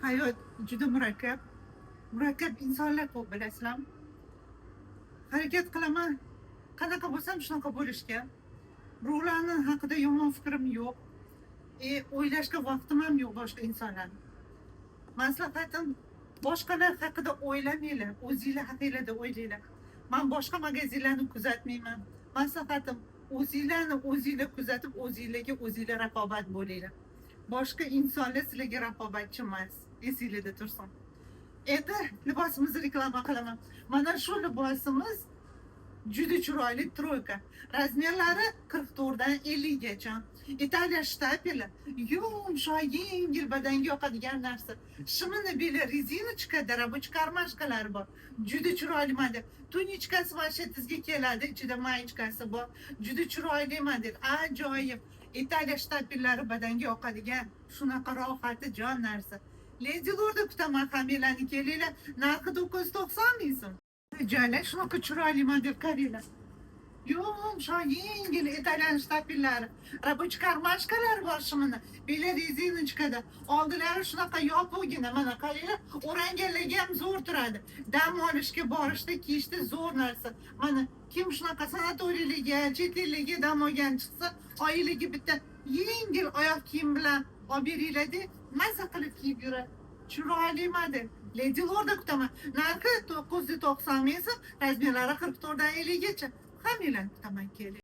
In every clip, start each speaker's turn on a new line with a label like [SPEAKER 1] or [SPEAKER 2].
[SPEAKER 1] hayot juda murakkab. Murakkab insonlar ko'p bilasizlar. Harakat qilaman. Qanaqa bo'lsam shunaqa bo'lishga. Birovlarning haqida yomon fikrim yo'q. O'ylashga vaqtim ham yo'q boshqa insonlarni. Maslahatim boshqalar haqida o'ylamanglar, o'zinglar haqingizda o'ylanglar. Men boshqa magazinlarni kuzatmayman. Maslahatim o'zinglarni o'zinglar kuzatib, o'zinglarga o'zinglar raqobat bo'linglar. Boshqa insonlar sizlarga raqobatchi emas. Esingizda tursin. Endi libosimizni reklama qilaman. Mana shu libosimiz juda chiroyli troyka. Razmerlari 44 dan 50 gacha. Italiya shtapeli. Yumshoq, yengil badanga yoqadigan narsa. Shimini beli rezinochka, rабочий karmashkalari bor. Juda chiroyli model. Tunichkasi vashatizga keladi, ichida mayichkasi bor. Juda chiroyli model. Ajoyib. Italiya shtapellari badanga yoqadigan shunaqa rohati jon narsa. Lady Lord'a kutaman hamilani kelinglar. Narxi 990 ming so'm. Joylar shunaqa chiroyli model qaranglar. Yumshoq, yengil italyan shtapellari. Рабочий karmashkalar bor shimini. Beli rezinochkada. Oldilari shunaqa yopiqgina, mana qaranglar, o'ranganlarga ham zo'r turadi. Dam olishga borishda, kiyishda zo'r narsa. Mana kim shunaqa sanatoriylarga, chet ellarga dam olgan chiqsa, oilaga bitta yengil oyoq kiyim bilan olib beringlar-da, maza qilib kiyib yuradi. Chiroyli model. Lady Lord'a kutaman. Narxi 990 ming so'm, razmerlari 44 dan 50 gacha. Hamilani kutaman keling.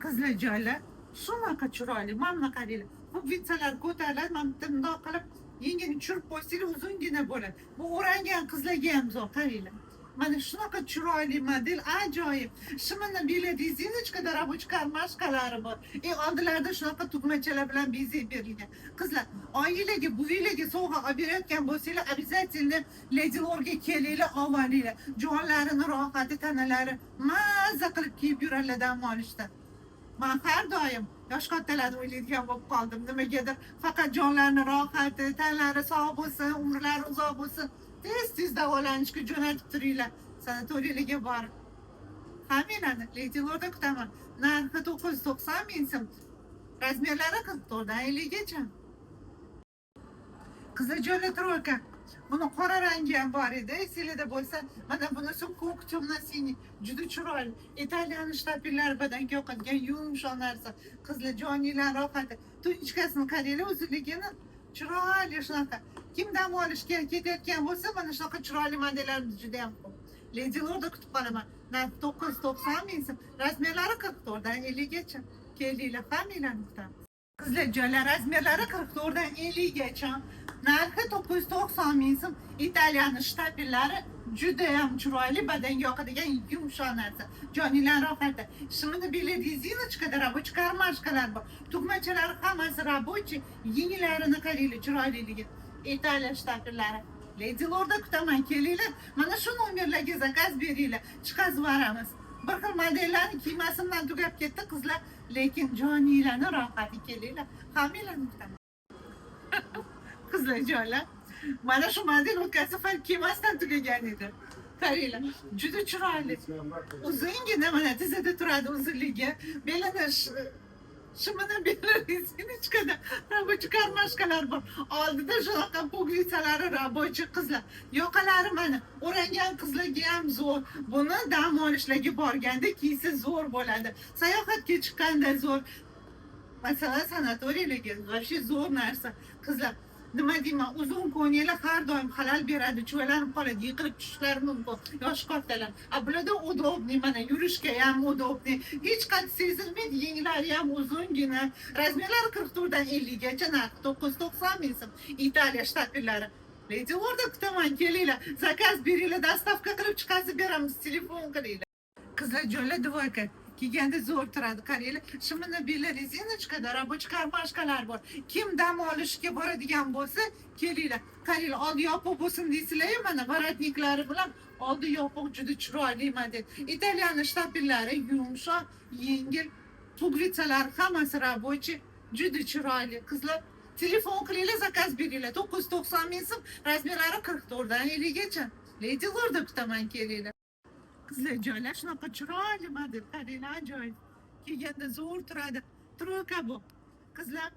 [SPEAKER 1] Qizlar joylar shunaqa chiroyli. Mana qaranglar. Bu vitsalar ko'tariladi, mana bundoq qilib yengini tushirib qo'ysanglar uzungina bo'ladi. Bu o'rangan qizlarga ham zo'r, qaranglar. Mana shunaqa chiroyli model, ajoyib. Shimini beli rezinochkada рабочий karmashkalari bor. Oldilarida shunaqa tugmachalar bilan bezab berilgan. Qizlar, oilaga, buvinglarga sovg'a olib berayotgan bo'lsanglar, обязательно Lady Lord'ga kelinglar, olinglar. Jonlarini rohati, tanalari mazza qilib kiyib yuradilar dam olishda. Men har doim yosh kattalarni o'ylaydigan bo'lib qoldim. Nimagadir faqat jonlarini rohati, tanalari sog' bo'lsin, umrlari uzoq bo'lsin. Tez davolanishga jo'natib turinglar. Sanatoriylarga borib. Hamilani Lady Lord'a kutaman. Narxi 990 ming so'm. Razmerlari 44 dan 50 gacha. Qizlar joylar troyka. Buni qora rangi ham bor edi. Esingizda bo'lsa, mana bunisi ko'k temno-siniy, juda chiroyli. Italyan shtapellari badanga yoqadigan yumshoq narsa. Qizlar joninglar rohati. Tunichkasini qaranglar, o'zligini chiroyli shunaqa. Kim dam olishga ketayotgan bo'lsa, mana shunaqa chiroyli modellarimiz juda ham ko'p. Lady Lord'a kutib qolaman. Narxi 990 ming so'm, razmerlari 44 dan 50 gacha. Kelinglar, hamilani kutamiz. Qizlar joylar razmerlari 44 dan 50 gacha. Narxi 990 ming so'm. Italyan shtapellari juda ham chiroyli, badanga yoqadigan yumshoq narsa. Joninglar rohati. Shimini beli rezinochkada рабочий karmashkalar bor. Tugmachalari hammasi рабочий, yenglarini qaranglar, chiroyliligi. Italiya shtapellari. Lady Lord'a kutaman kelinglar. Mana shu nomerlarga zakaz beringlar. Chiqazib beramiz. Bir xil modellarni kiymasimdan tugab ketdi qizlar, lekin joninglarni rohati kelinglar. Hamilani kutaman. Qizlar joylar. Mana shu model o'tgan safar kiymasdan tugagan edi. Qaranglar, juda chiroyli. Uzungina mana tizada turadi uzunligi. Belini shimini beli rezinochkada рабочий karmashkalar bor. Oldida shunaqa puglichalari рабочий qizlar. Yoqalari mana o'rangan qizlarga ham zo'r. Buni dam olishlarga borganda kiysa zo'r bo'ladi. Sayohatga chiqqanda zo'r. Masalan, sanatoriylarga вообще zo'r narsa. Qizlar, nima deyman, uzun ko'ylaklar har doim xalal beradi, chuvalanib qoladi, yiqilib tushishlari mumkin. Yosh kattalar. Bularda udobniy, mana yurishga ham udobniy. Hech qanday sezilmaydi, yenglari ham uzungina. Razmerlari 44 dan 50 gacha, narxi 990 ming so'm. Italiya shtapellari. Lady Lord'a kutaman kelinglar. Zakaz beringlar, dostavka qilib chiqazib beramiz, telefon qilinglar. Qizlar joylar dvoyka. Kiyganda zo'r turadi, qaranglar. Shimini beli rezinochkada рабочий karmashkalar bor. Kim dam olishga boradigan bo'lsa, kelinglar. Qaranglar, oldi yopiq bo'lsin deysizlar, mana воротниклari bilan oldi yopiq, juda chiroyli model. Italyan shtapellari yumshoq, yengil, pugvitsalar hammasi рабочий, juda chiroyli. Qizlar, telefon qilinglar, zakaz beringlar. 990 ming so'm, razmerlari 44 dan 50 gacha. Lady Lord'a kutaman kelinglar. Qizlar joylar shunaqa chiroyli model, qaranglar, ajoyib. Kiyganda zo'r turadi. Troyka bu. Qizlar,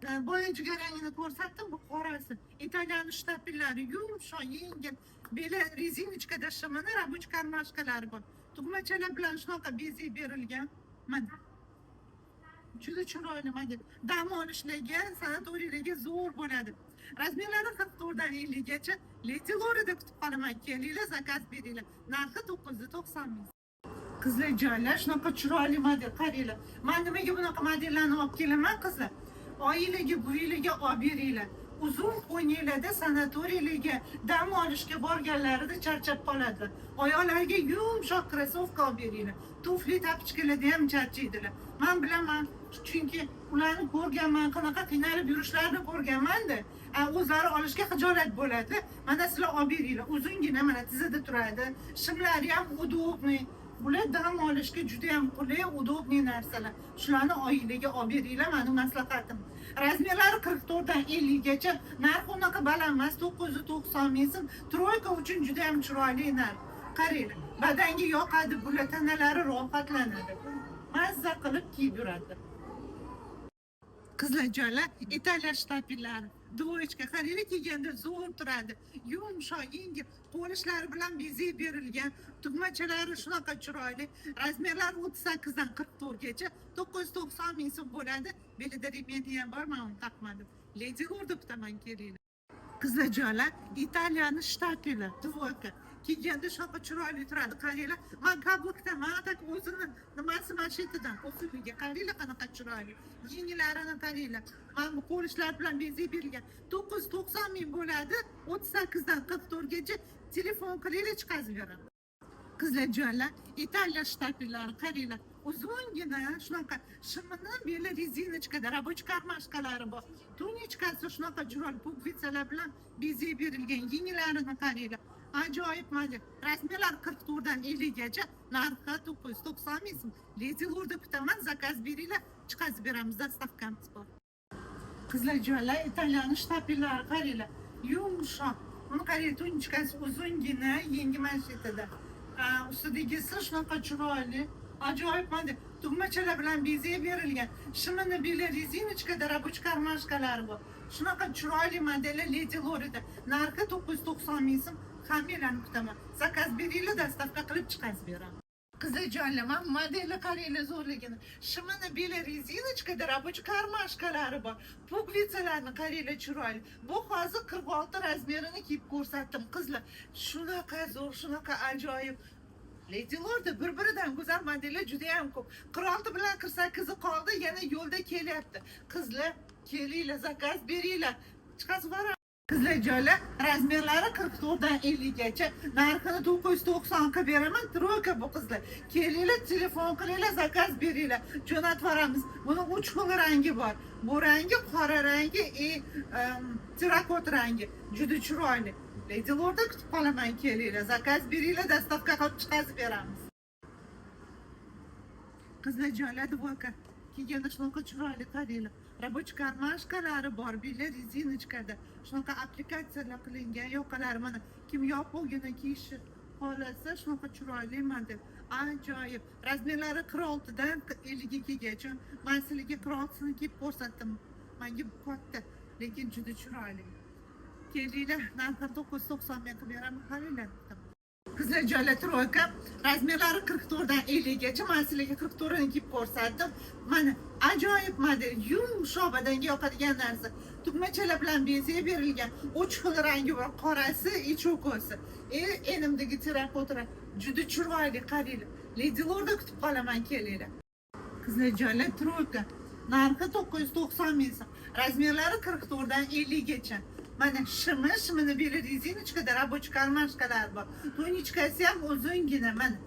[SPEAKER 1] Boyunca rangini ko'rsatdim, bu qorasi. İtalyan shtapillari yumshoq, yengil. Beli rezinochkada shimini, rabochiy karmashkalari bor. Tugmachalar bilan shunaqa bezak berilgan. Mana. Juda chiroyli model. Dam olishlarga, sanatoriylarga zo'r bo'ladi. Razmerlari 44 dan 50 gacha. Lady Lorida kutib qolaman. Kelinglar, zakaz beringlar. Narxi 990 ming. Qizlar joylar shunaqa chiroyli model qaranglar. Men nimaga bunaqa modellarni olib kelaman qizlar? Oilaga, bu yiliga olib beringlar. Uzun qo'yninglarda sanatoriylarga dam olishga borganlarida charchab qoladi. Oyoqlarga yumshoq krossovka olib beringlar. Tufli tapichkalarda ham charchaydilar. Men bilaman, chunki ularni ko'rganman, qanaqa qiynalib yurishlarini ko'rganman-da. O'zlari olishga xijolat bo'ladi. Mana sizlar olib beringlar. Uzungina mana tizada turadi. Shimlari ham udobniy. Bular dam olishga juda ham qulay, udobniy narsalar. Shularni oilaga olib beringlar, mening maslahatim. Razmerlari 44 dan 50 gacha. Narxi unaqa baland emas, 990 ming so'm. Troyka uchun juda ham chiroyli narx. Qaranglar, badanga yoqadi, bular tanalari rohatlanadi. Mazza qilib kiyib yuradi. Qizlar joylar, Italiya shtapillari. Dvoyechka qaranglar, kiyganda zo'r turadi. Yumshoq, yengil, qo'lishlari bilan bezak berilgan. Tugmachalari shunaqa chiroyli. Razmerlari 38 dan 44 gacha 990 ming so'm bo'ladi. Belida remeni ham bor, men uni taqmadim. Lady Lorda kutaman, kelinglar. Qizlar joylar, Italiyani shtapili, dvoyka. Kiyganda shunaqa chiroyli turadi. Qaranglar, men kablukdaman, tak o'zini nimasi mashitidan, usuliga qaranglar qanaqa chiroyli. Yengilarini qaranglar. Men bu qo'lishlar bilan bezak berilgan. 990 ming bo'ladi. 38 dan 44 gacha telefon qilinglar, chiqazib beraman. Qizlar joylar, Italiya shtapillari qaranglar. Uzungina shunaqa shimini beli rezinochkada, rabochiy karmashkalari bor. Tunichkasi shunaqa chiroyli pugvitsalar bilan bezak berilgan. Yengilarini qaranglar. Ajoyib model. Razmerlar 44 dan 50 gacha, narxi 990 ming so'm. Lady Lorda kutaman, zakaz beringlar, chiqazib beramiz, dastavkamiz bor. Qizlar joylar, Italyan shtapillari qaranglar. Yumshoq. Uni qarang, tunichkasi uzungina, yengi manshetada. Ustidagisi shunaqa chiroyli. Ajoyib model. Tugmachalar bilan bezak berilgan. Shimini beli rezinochkada, rabochiy karmashkalari bor. Shunaqa chiroyli modellar Lady Lorida. Narxi 990 ming so'm. Hammalarni kutaman. Zakaz beringlar, dastavka qilib chiqazib beraman. Qizlar joylar, men modelni qaranglar zo'rligini. Shimini beli rezinochkada, rabochiy karmashkalari bor. Pugvitsalarni qaranglar chiroyli. Bu hozir 46 razmerini kiyib ko'rsatdim qizlar. Shunaqa zo'r, shunaqa ajoyib. Lady Lorda bir-biridan go'zal modellar juda ham ko'p. 46 bilan 48 qoldi, yana yo'lda kelyapti. Qizlar, kelinglar, zakaz beringlar. Chiqazib beraman. Qizlar joylar, razmerlari 44 dan 50 gacha, narxini 990 ga beraman. Troyka bu qizlar. Kelinglar, telefon qilinglar, zakaz beringlar. Jo'natib beramiz. Buni 3 xil rangi bor. Bu rangi qora rangi, terakot rangi. Juda chiroyli. Lady Lorda kutib qolaman, kelinglar, zakaz beringlar, dastavka qilib chiqazib beramiz. Qizlar joylar, dvoyka. Kiyganda shunaqa chiroyli qaranglar. Rabochiy karmashkalari bor, beli rezinochkada. Shunaqa applikatsiyalar qilingan yoqalari mana kim yopig'ini kiyishi xohlasa shunaqa chiroyli model. Ajoyib. Razmerlari 46 dan 52 gacha. Men sizlarga 46 sini kiyib ko'rsatdim. Menga katta, lekin juda chiroyli. Kelinglar, narxi 990 ming qilib beraman, qaranglar. Qizlar joylar, troyka. Razmerlari 44 dan 50 gacha. Men sizlarga 44 ni kiyib ko'rsatdim. Mana ajoyib model, yumshoq badanga yoqadigan narsa. Tugmachalar bilan bezak berilgan. 3 xil rangi bor, qorasi, ichokosi. Elimdagi terakotlar juda chiroyli, qaranglar. Lady Lorda kutib qolaman, kelinglar. Qizlar joylar, troyka. Narxi 990 ming so'm. Razmerlari 44 dan 50 gacha. Mana shimini beli rezinochkada, rabochiy karmashkalar bor. Tunichkasi ham uzungina, mana.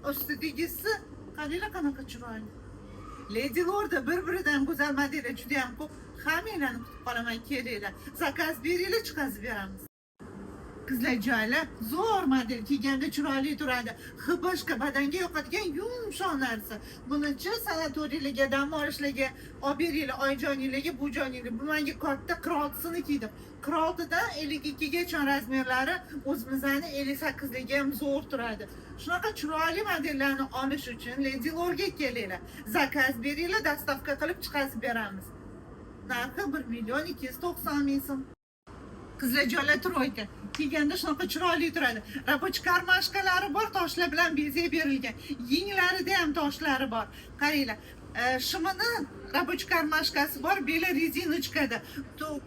[SPEAKER 1] Ustidagisi qaranglar qanaqa chiroyli. Lady Lorda bir-biridan go'zal modellar juda ham ko'p. Hammalarni kutib qolaman, kelinglar. Zakaz beringlar, chiqazib beramiz. Qizlar joylar, zo'r model, kiyganda chiroyli turadi. Hibishka badanga yoqadigan yumshoq narsa. Buni-chi sanatoriylarga, dam olishlarga olib beringlar, oyijoninglarga, bujoninglarga. Bu menga katta 46 sini kiydim. 46 dan 52 gacha razmerlari, o'zimizning 58 liga ham zo'r turadi. Shunaqa chiroyli modellarni olish uchun Lady Lorga kelinglar. Zakaz beringlar, dastavka qilib chiqazib beramiz. narxi 1.290.000 so'm. Qizlar joylar troyka. Kiyganda shunaqa chiroyli turadi. Rabochiy karmashkalari bor, toshlar bilan bezak berilgan. Yenglarida ham toshlari bor. Qaranglar. Shimini rabochiy karmashkasi bor, beli rezinochkada.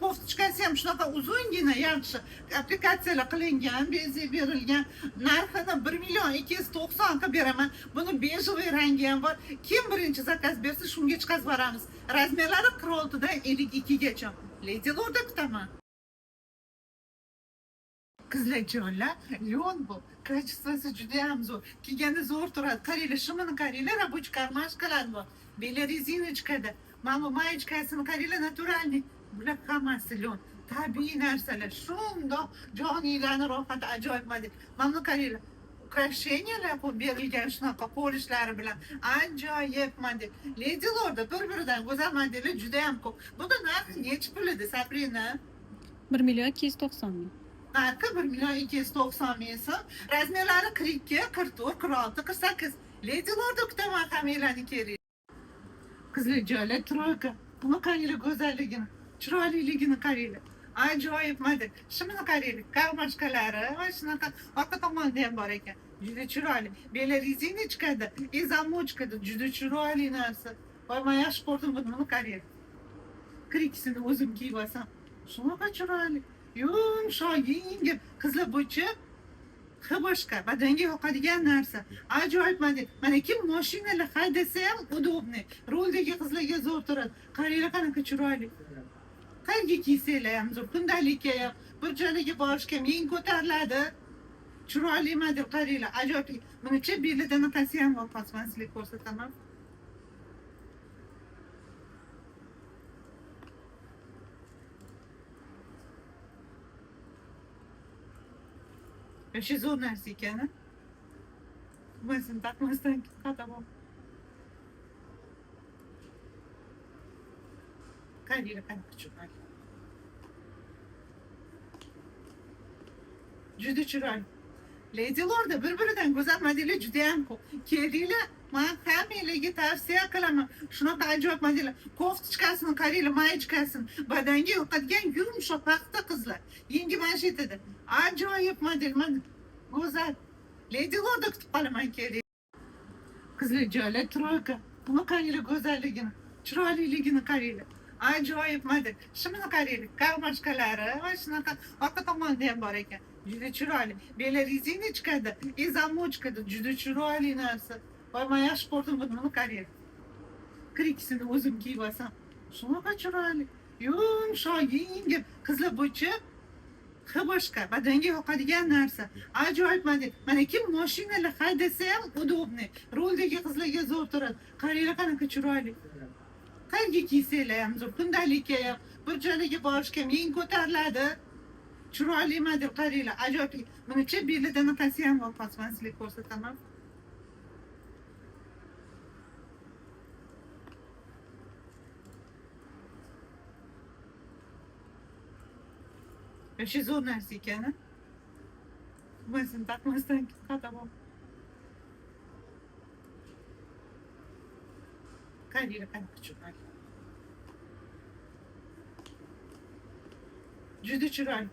[SPEAKER 1] Koftochkasi ham shunaqa uzungina, yaxshi. Applikatsiyalar qilingan, bezak berilgan. Narxini 1.290.000 qilib beraman. Buni bejavoy rangi ham bor. Kim birinchi zakaz bersa, shunga chiqazib beramiz. Razmerlari 46 dan 52 gacha. Lady Lordda kutaman. Qizlar jonlar, lyon bu. Kачествоsi juda ham zo'r. Kiyganda zo'r turadi. Qaranglar, shimini qaranglar, rabochiy karmashkalar bor. Beli rezinochkada. Mana bu mayochkasini qaranglar, naturalniy. Bular hammasi lyon. Tabiiy narsalar. Shundoq joninglarni rohati ajoyib model. Mana bu qaranglar. Украшениyalar qo'yib berilgan shunaqa qo'lishlari bilan. Ajoyib model. Lady Lordda bir-biridan go'zal modellar juda ham ko'p. Buni narxi necha pul edi, Sabrina?
[SPEAKER 2] 1.290.000.
[SPEAKER 1] Narxi 1.290.000 so'm. Razmerlari 42, 44, 46, 48. Lady Lordda kutaman hammalarni kerak. Qizlar joylar troyka. Buni qaranglar go'zalligini, chiroyliligini qaranglar. Ajoyib model. Shimini qaranglar, karmashkalari va shunaqa orqa tomonda ham bor ekan. Juda chiroyli. Beli rezinochkada, zamochkada juda chiroyli narsa. Voy, men yaxshi ko'rdim buni qaranglar. Kirikisini o'zim kiyib olsam, shunaqa chiroyli. Yumshoq, yengil. Qizlar bo'yicha boshqa badanga yoqadigan narsa. Ajoyib model. Mana kim mashinalar haydasa ham udobniy. Ruldagi qizlarga zo'r turadi. Qaranglar, qanaqa chiroyli. Qayerga kiysanglar ham zo'r. Kundalikka ham, bir joylarga borishga ham yeng ko'tariladi. Chiroyli model, qaranglar. Ajoyib. Bunicha belida anaqasi ham bor, hozir sizlarga ko'rsataman. Shu zo'r narsa ekan. Bo'lsin, taqmasdan qataman. Qaranglar, qanaqa chiroyli. Juda chiroyli. Lady Lordda bir-biridan go'zal modellar juda ham ko'p. Kelinglar, men hammalarga tavsiya qilaman. Shunaqa ajoyib modellar. Koftochkasini qaranglar, mayochkasini, badanga yoqadigan yumshoq paxta qizlar. Yengi manshetada. Ajoyib model, mana go'zal. Lady Lordda kutib qolaman kerak. Qizlar joylar troyka. Buni qaranglar go'zalligini, chiroyliligini qaranglar. Ajoyib model. Shimini qaranglar, karmashkalari va shunaqa orqa tomonda ham bor ekan. Juda chiroyli. Beli rezinochkada, zamochkada juda chiroyli narsa. Voy, men yaxshi ko'rdim buni qaranglar. Kirikisini o'zim kiyib olsam, shunaqa chiroyli. Yumshoq, yengil. Qizlar bo'yicha boshqa badanga yoqadigan narsa. Ajoyib model. Mana kim mashinalar haydasa ham udobniy. Ruldagi qizlarga zo'r turadi. Qaranglar, qanaqa chiroyli. Qayerga kiysanglar ham zo'r. Kundalikka ham, bir joylarga borishga ham yeng ko'tariladi. Chiroyli model, qaranglar. Ajoyib. Bunicha belida anaqasi ham bor, hozir sizlarga ko'rsataman. Shu zo'r narsa ekan. Bo'lsin, taqmasdan qataman. Qaranglar, qanaqa chiroyli. Juda chiroyli.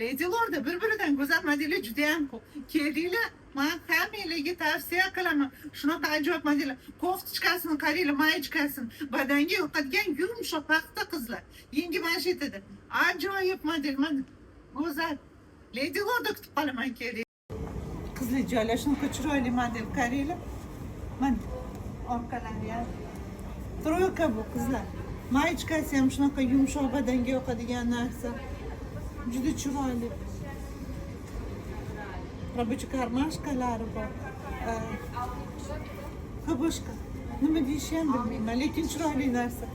[SPEAKER 1] Lady Lordda bir-biridan go'zal modellar juda ham ko'p. Kelinglar, men hammalarga tavsiya qilaman. Shunaqa ajoyib modellar. Koftochkasini qaranglar, mayochkasini, badanga yoqadigan yumshoq paxta qizlar. Yengi manshetada. Ajoyib model, mana go'zal. Lady Lordda kutib qolaman kerak. Qizlar joylar shunaqa chiroyli model, qaranglar. Mana orqalari ham. Troyka bu qizlar. Mayochkasi ham shunaqa yumshoq badanga yoqadigan narsa. Juda chiroyli. Rabochiy karmashkalari bor. Boshqa nima deyishni ham bilmayman, lekin chiroyli narsa.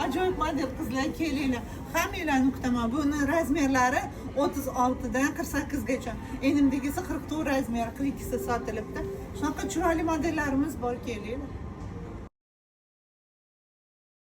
[SPEAKER 1] Ajoyib model, qizlar, kelinglar. Hammalarni kutaman. Buni razmerlari 36 dan 48 gacha. Enimdagisi 44 razmer, 42 sotilibdi. Shunaqa chiroyli modellarimiz bor, kelinglar.